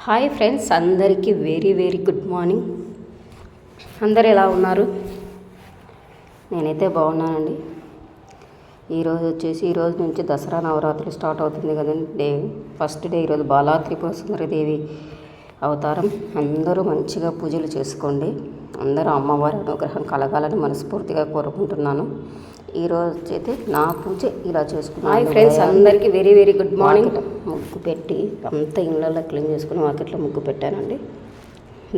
Hi friends, అందరికీ very very good morning. అందరు ఎలా ఉన్నారు? నేనైతే బాగున్నానండి. ఈరోజు నుంచి దసరా నవరాత్రులు స్టార్ట్ అవుతుంది కదండి. ఫస్ట్ డే ఈరోజు బాలా త్రిపుర సుందరదేవి అవతారం. అందరూ మంచిగా పూజలు చేసుకోండి. అందరూ అమ్మవారి అనుగ్రహం కలగాలని మనస్ఫూర్తిగా కోరుకుంటున్నాను. ఈరోజు అయితే నా పూజ ఇలా చేసుకున్నాను. హాయ్ ఫ్రెండ్స్, అందరికీ వెరీ వెరీ గుడ్ మార్నింగ్. ముగ్గు పెట్టి అంతా ఇళ్ళల్లో క్లీన్ చేసుకుని వాకిట్లో ముగ్గు పెట్టానండి.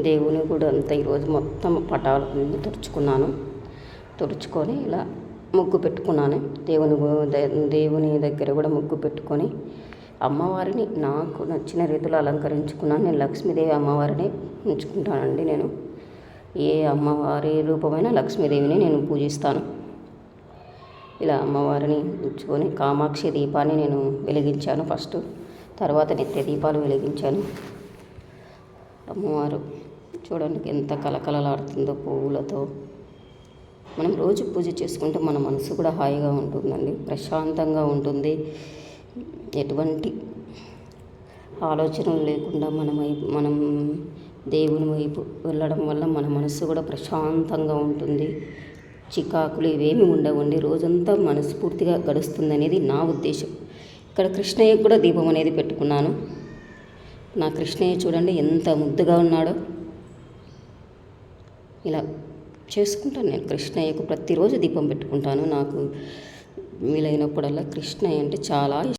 దేవుని కూడా అంతా ఈరోజు మొత్తం పటాలు తుడుచుకొని ఇలా ముగ్గు పెట్టుకున్నాను. దేవుని దగ్గర కూడా ముగ్గు పెట్టుకొని అమ్మవారిని నాకు నచ్చిన రీతిలో అలంకరించుకున్నాను. నేను లక్ష్మీదేవి అమ్మవారిని ఉంచుకుంటానండి. నేను ఏ అమ్మవారి రూపమైన లక్ష్మీదేవిని నేను పూజిస్తాను. ఇలా అమ్మవారిని ఉంచుకొని కామాక్షి దీపాన్ని నేను వెలిగించాను ఫస్ట్. తర్వాత నిత్య దీపాలు వెలిగించాను. అమ్మవారు చూడండి ఎంత కలకలలాడుతుందో పువ్వులతో. మనం రోజు పూజ చేసుకుంటే మన మనసు కూడా హాయిగా ఉంటుందండి, ప్రశాంతంగా ఉంటుంది. ఎటువంటి ఆలోచనలు లేకుండా మనం దేవుని వైపు వెళ్ళడం వల్ల మన మనసు కూడా ప్రశాంతంగా ఉంటుంది. చికాకులు ఇవేమి ఉండవండి. రోజంతా మనస్ఫూర్తిగా గడుస్తుంది అనేది నా ఉద్దేశం. ఇక్కడ కృష్ణయ్యకు కూడా దీపం అనేది పెట్టుకున్నాను. నా కృష్ణయ్య చూడండి ఎంత ముద్దుగా ఉన్నాడో. ఇలా చేసుకుంటాను నేను. కృష్ణయ్యకు ప్రతిరోజు దీపం పెట్టుకుంటాను. నాకు వీలైనప్పుడల్లా కృష్ణయ్య అంటే చాలా